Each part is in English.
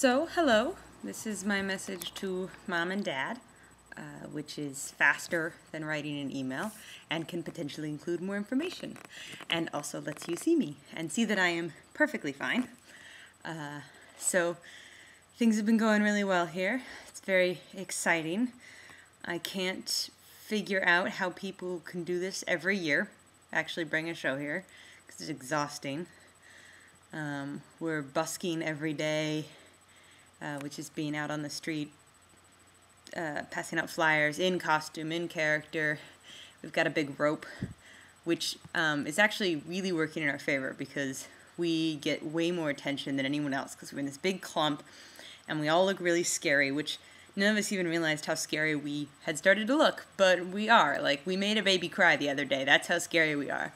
So, hello. This is my message to mom and dad, which is faster than writing an email and can potentially include more information, and also lets you see me and see that I am perfectly fine. So, things have been going really well here. It's very exciting. I can't figure out how people can do this every year, actually bring a show here, because it's exhausting. We're busking every day, which is being out on the street, passing out flyers in costume, in character. We've got a big rope, which is actually really working in our favor because we get way more attention than anyone else because we're in this big clump and we all look really scary, which none of us even realized how scary we had started to look, but we are. Like, we made a baby cry the other day. That's how scary we are.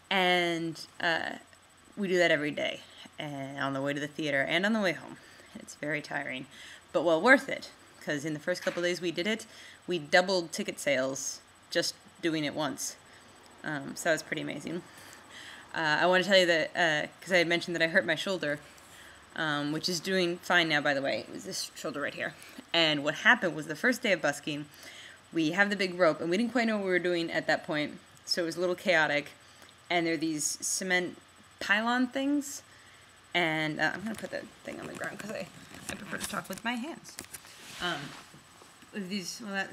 And we do that every day, and on the way to the theater and on the way home. It's very tiring, but well worth it, because in the first couple of days we did it, we doubled ticket sales just doing it once. So that was pretty amazing. I want to tell you that, because I had mentioned that I hurt my shoulder, which is doing fine now, by the way. It was this shoulder right here. And what happened was the first day of busking, we have the big rope, and we didn't quite know what we were doing at that point, so it was a little chaotic. And there are these cement pylon things, and I'm going to put that thing on the ground because I prefer to talk with my hands. With these, well, that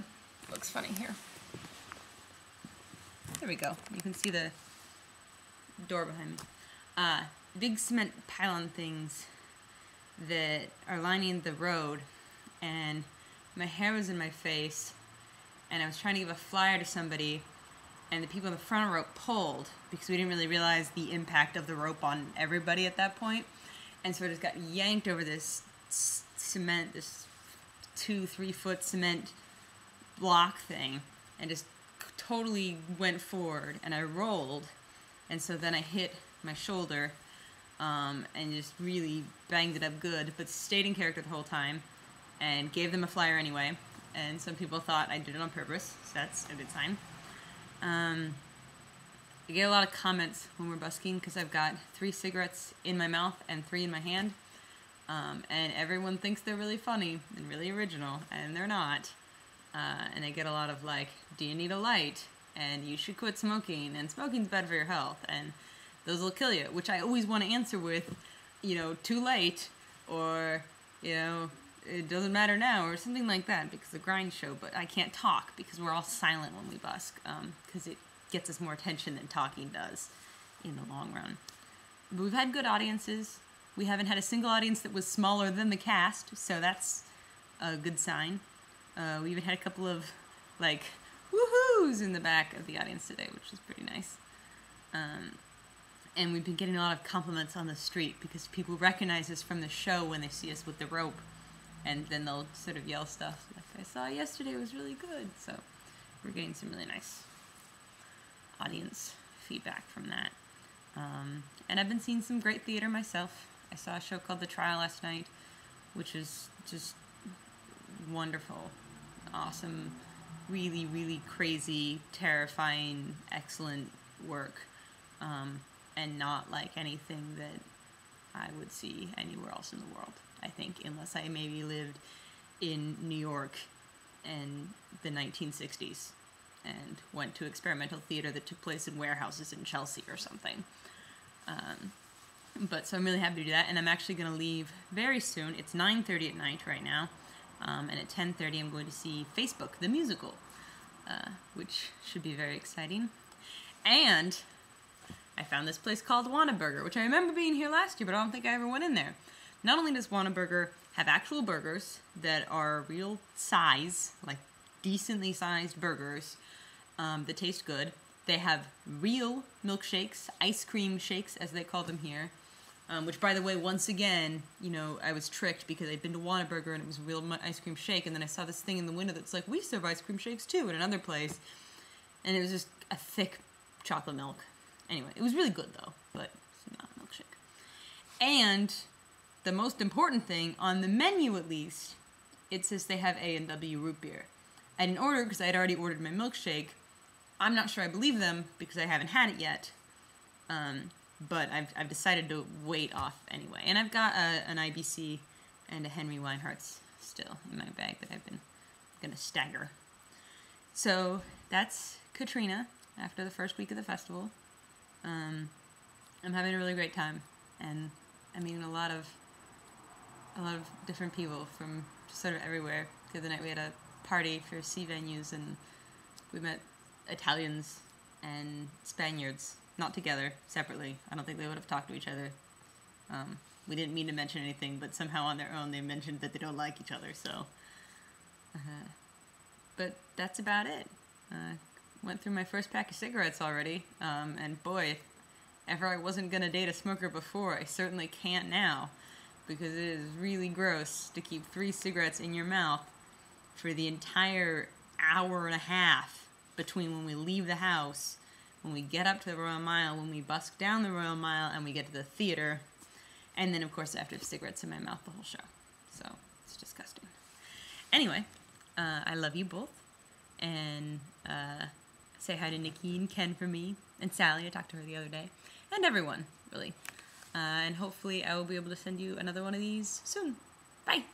looks funny here. There we go. You can see the door behind me. Big cement pylon things that are lining the road, and my hair was in my face, and I was trying to give a flyer to somebody, and the people in the front of the rope pulled because we didn't really realize the impact of the rope on everybody at that point. And so I just got yanked over this cement, this 2-3 foot cement block thing, and just totally went forward, and I rolled, and so then I hit my shoulder and just really banged it up good, but stayed in character the whole time and gave them a flyer anyway. And some people thought I did it on purpose, so that's a good sign. I get a lot of comments when we're busking because I've got 3 cigarettes in my mouth and 3 in my hand, and everyone thinks they're really funny and really original, and they're not. And I get a lot of like, do you need a light? And you should quit smoking, and smoking's bad for your health, and those will kill you, which I always want to answer with, you know, too late, or, you know, it doesn't matter now, or something like that, because the grind show. But I can't talk because we're all silent when we busk, because it gets us more attention than talking does in the long run. But we've had good audiences. We haven't had a single audience that was smaller than the cast, so that's a good sign. We even had a couple of, like, woohoos in the back of the audience today, which is pretty nice. And we've been getting a lot of compliments on the street because people recognize us from the show when they see us with the rope, and then they'll sort of yell stuff like, I saw yesterday, was really good. So we're getting some really nice audience feedback from that. And I've been seeing some great theater myself. I saw a show called The Trial last night, which is just wonderful, awesome, really, really crazy, terrifying, excellent work, and not like anything that I would see anywhere else in the world, I think, unless I maybe lived in New York in the 1960s and went to experimental theater that took place in warehouses in Chelsea or something. But so I'm really happy to do that, and I'm actually going to leave very soon. It's 9:30 at night right now, and at 10:30 I'm going to see Facebook, the musical, which should be very exciting. And I found this place called Whataburger, which I remember being here last year, but I don't think I ever went in there. Not only does Whataburger have actual burgers that are real size, like decently sized burgers that taste good, they have real milkshakes, ice cream shakes as they call them here, which, by the way, once again, you know, I was tricked because I'd been to Whataburger and it was a real ice cream shake, and then I saw this thing in the window that's like, we serve ice cream shakes too at another place, and it was just a thick chocolate milk. Anyway, it was really good though, but it's not a milkshake. And the most important thing, on the menu at least, it says they have A&W root beer. I didn't order because I had already ordered my milkshake. I'm not sure I believe them because I haven't had it yet, but I've decided to wait off anyway. And I've got an IBC and a Henry Weinhardt's still in my bag that I've been gonna stagger. So that's Katrina after the first week of the festival. I'm having a really great time, and I'm meeting a lot of different people from just sort of everywhere. The other night we had a party for C venues, and we met Italians and Spaniards, not together, separately. I don't think they would have talked to each other. We didn't mean to mention anything, but somehow on their own they mentioned that they don't like each other, so. But that's about it. Went through my first pack of cigarettes already, and boy, if ever I wasn't gonna date a smoker before, I certainly can't now, because it is really gross to keep 3 cigarettes in your mouth for the entire hour and a half between when we leave the house, when we get up to the Royal Mile, when we busk down the Royal Mile, and we get to the theater, and then, of course, after cigarettes in my mouth the whole show. So, it's disgusting. Anyway, I love you both, and say hi to Nikki and Ken for me, and Sally, I talked to her the other day, and everyone, really. And hopefully I will be able to send you another one of these soon. Bye!